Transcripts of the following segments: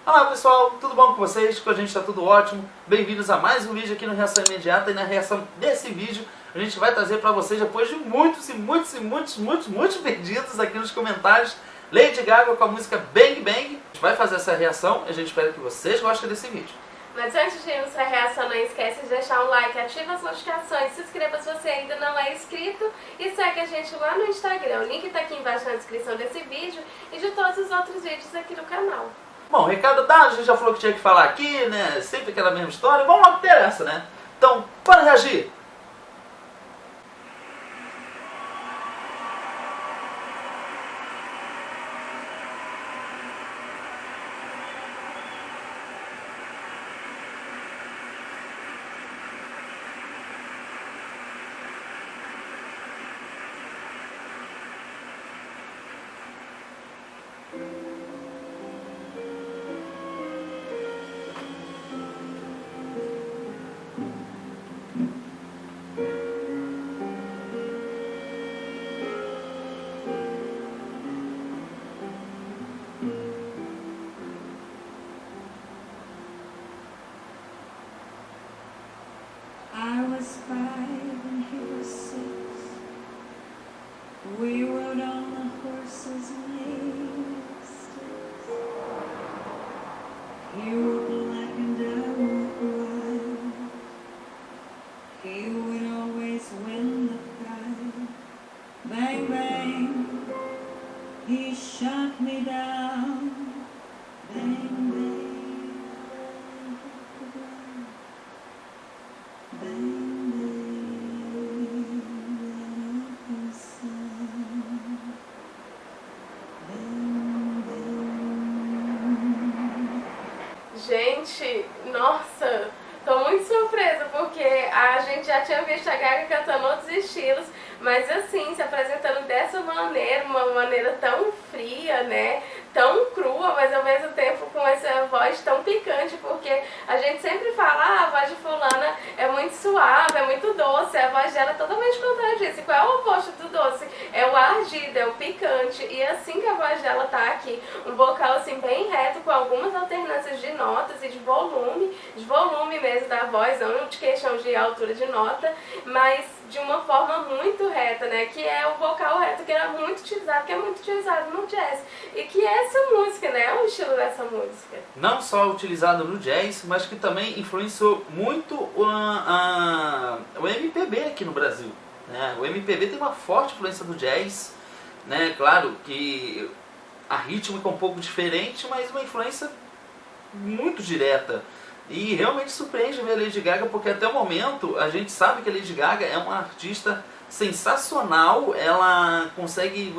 Olá pessoal, tudo bom com vocês? Com a gente está tudo ótimo. Bem-vindos a mais um vídeo aqui no Reação Imediata. E na reação desse vídeo a gente vai trazer para vocês, depois de muitos pedidos aqui nos comentários, Lady Gaga com a música Bang Bang. A gente vai fazer essa reação e a gente espera que vocês gostem desse vídeo. Mas antes de irmos para a reação, não esquece de deixar um like, ativa as notificações, se inscreva se você ainda não é inscrito e segue a gente lá no Instagram. O link está aqui embaixo na descrição desse vídeo e de todos os outros vídeos aqui do canal. Bom, recado dado, a gente já falou que tinha que falar aqui, né? Sempre aquela mesma história. Vamos lá que interessa, né? Então, bora reagir! I was 5 and he was 6. We rode on the horses made of sticks. He wore black and I wore white. He would always win the fight. Bang bang, he shot me down. Bang bang. Gente, nossa, tô muito surpresa porque a gente já tinha visto a Gaga cantando outros estilos, mas assim, se apresentando dessa maneira, uma maneira tão fria, né, tão crua, mas ao mesmo tempo com essa voz tão picante, porque a gente sempre fala, ah, a voz de fulana é muito suave, é muito doce, a voz dela é totalmente contrária disso. E qual é o oposto do doce? É o ardido, é o picante, e assim que a voz dela tá aqui, um vocal assim bem reto, com algumas alternâncias de notas e de volume mesmo da voz, não de questão de altura de nota, mas de uma forma muito reta, né, que é o vocal reto, que era muito utilizado, que é muito utilizado no jazz, e que essa música, né, é o estilo dessa música. Não só utilizado no jazz, mas que também influenciou muito o MPB aqui no Brasil, né? O MPB tem uma forte influência do jazz, né? Claro que a rítmica é um pouco diferente, mas uma influência muito direta. E realmente surpreende ver a Lady Gaga, porque até o momento a gente sabe que a Lady Gaga é uma artista sensacional. Ela consegue...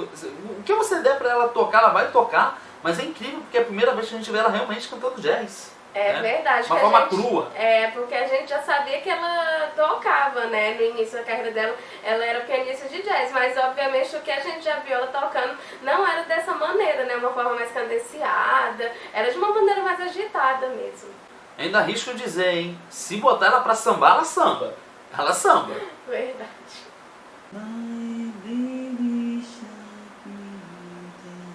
O que você der pra ela tocar, ela vai tocar. Mas é incrível porque é a primeira vez que a gente vê ela realmente cantando jazz. É, né? Verdade. Uma forma crua. É, porque a gente já sabia que ela tocava, né? No início da carreira dela, ela era pianista de jazz. Mas obviamente o que a gente já viu ela tocando não era dessa maneira, né? Uma forma mais cadenciada. Era de uma maneira mais agitada mesmo. Ainda arrisco dizer, hein? Se botar ela pra sambar, ela samba. Ela samba. Verdade. My baby shot me down.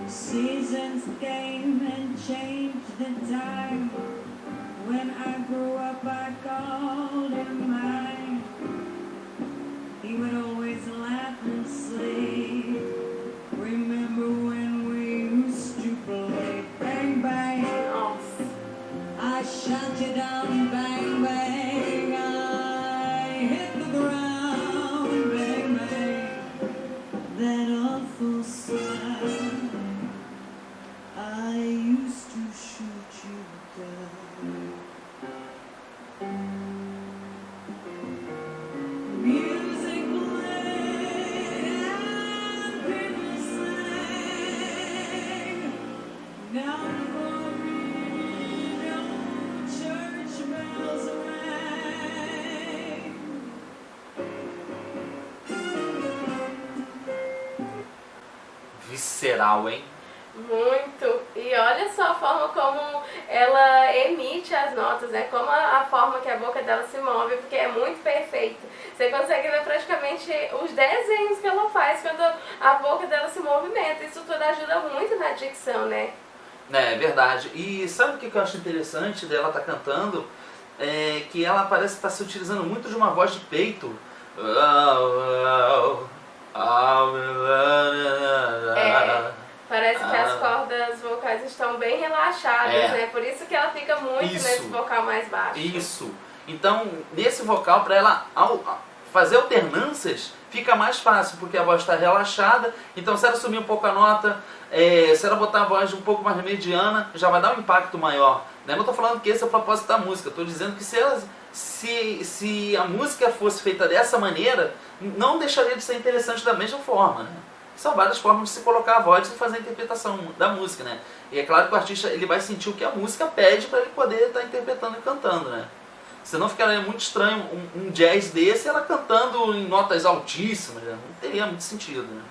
Seasons came and changed the time. When I grew up I called him mine. He would always laugh and say, remember when we used to play bang bang? Nossa. I shot you down, bang bang. I hit the ground, bang bang. That awful sound. I used to shoot you down. Music played and people sang. Now for me, church bells rang. Visceral, hein? Muito. E olha só a forma como ela emite as notas, né? Como a forma que a boca dela se move, porque é muito perfeito. Você consegue ver praticamente os desenhos que ela faz quando a boca dela se movimenta. Isso tudo ajuda muito na dicção, né? É verdade. E sabe o que eu acho interessante dela estar cantando? É que ela parece estar se utilizando muito de uma voz de peito. Parece que as cordas vocais estão bem relaxadas, né? Por isso que ela fica muito nesse vocal mais baixo. Isso. Então, nesse vocal, para ela fazer alternâncias, fica mais fácil, porque a voz está relaxada. Então, se ela subir um pouco a nota, se ela botar a voz um pouco mais mediana, já vai dar um impacto maior. Eu não estou falando que esse é o propósito da música, estou dizendo que se a música fosse feita dessa maneira, não deixaria de ser interessante da mesma forma, né? São várias formas de se colocar a voz e fazer a interpretação da música, né? E é claro que o artista ele vai sentir o que a música pede para ele poder estar interpretando e cantando, né? Senão ficaria muito estranho um jazz desse, ela cantando em notas altíssimas, né? Não teria muito sentido, né?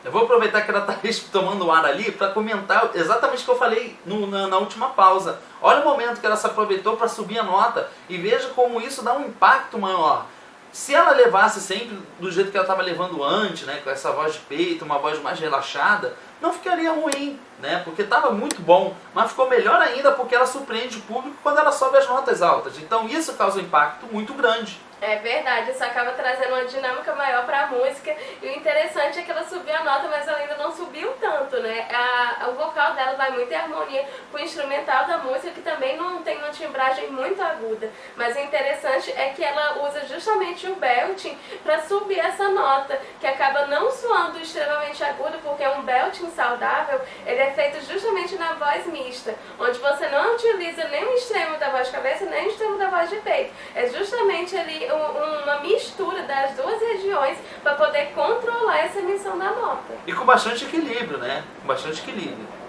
Eu vou aproveitar que ela está tomando ar ali para comentar exatamente o que eu falei na última pausa. Olha o momento que ela se aproveitou para subir a nota e veja como isso dá um impacto maior. Se ela levasse sempre do jeito que ela estava levando antes, né, com essa voz de peito, uma voz mais relaxada, não ficaria ruim, né, porque estava muito bom, mas ficou melhor ainda porque ela surpreende o público quando ela sobe as notas altas. Então isso causa um impacto muito grande. É verdade, isso acaba trazendo uma dinâmica maior para a música. E o interessante é que ela subiu a nota, mas ela ainda não subiu tanto, né? O vocal dela vai muito em harmonia com o instrumental da música, que também não tem uma timbragem muito aguda. Mas o interessante é que ela usa justamente o belting para subir essa nota, que acaba não soando extremamente agudo, porque um belting saudável, ele é feito justamente na voz mista, onde você não utiliza nem o extremo da voz de cabeça, nem o extremo da voz de peito. É justamente ali uma mistura das duas regiões para poder controlar essa emissão da nota. E com bastante equilíbrio, né? Com bastante equilíbrio.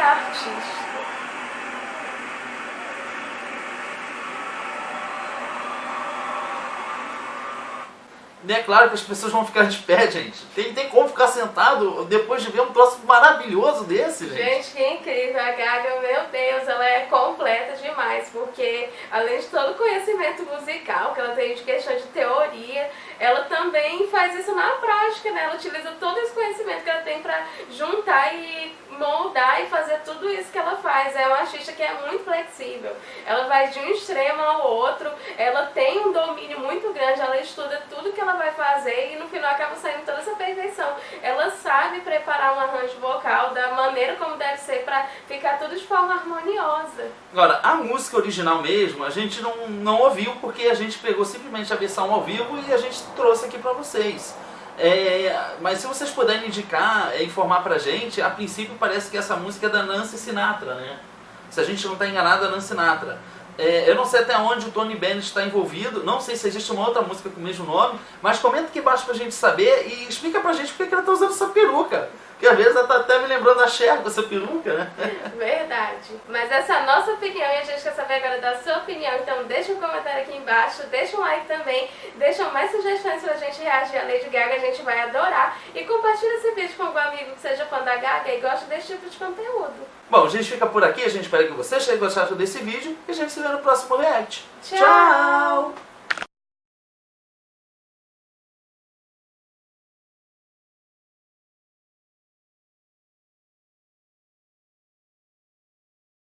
Artista. E é claro que as pessoas vão ficar de pé, gente. Tem como ficar sentado depois de ver um troço maravilhoso desse, gente? Gente, que incrível. A Gaga, meu Deus, ela é completa demais, porque além de todo o conhecimento musical que ela tem de questão de teoria, ela também faz isso na prática, né? Ela utiliza todo esse conhecimento que ela tem para juntar e moldar e fazer tudo isso que ela faz. É uma artista que é muito flexível. Ela vai de um extremo ao outro, ela tem um domínio muito grande, ela estuda tudo que ela vai fazer e no final acaba saindo toda essa perfeição. Ela sabe preparar um arranjo vocal da maneira como deve ser para ficar tudo de forma harmoniosa. Agora, a música original mesmo, a gente não ouviu porque a gente pegou simplesmente a versão ao vivo e a gente trouxe aqui para vocês. Mas se vocês puderem indicar, informar pra gente, a princípio parece que essa música é da Nancy Sinatra, né? Se a gente não está enganado, é Nancy Sinatra. Eu não sei até onde o Tony Bennett está envolvido, não sei se existe uma outra música com o mesmo nome, mas comenta aqui embaixo pra gente saber e explica pra gente por que ela tá usando essa peruca. Porque às vezes ela tá até me lembrando a Cher com essa peruca, né? Verdade. Mas essa é a nossa opinião e a gente quer saber agora da sua opinião. Então deixa um comentário aqui embaixo, deixa um like também, deixa mais sugestões pra gente reagir a Lady Gaga, a gente vai adorar. E compartilha esse vídeo com algum amigo que seja fã da Gaga e gosta desse tipo de conteúdo. Bom, a gente fica por aqui, a gente espera que vocês tenham gostado desse vídeo e a gente se vê no próximo react. Tchau!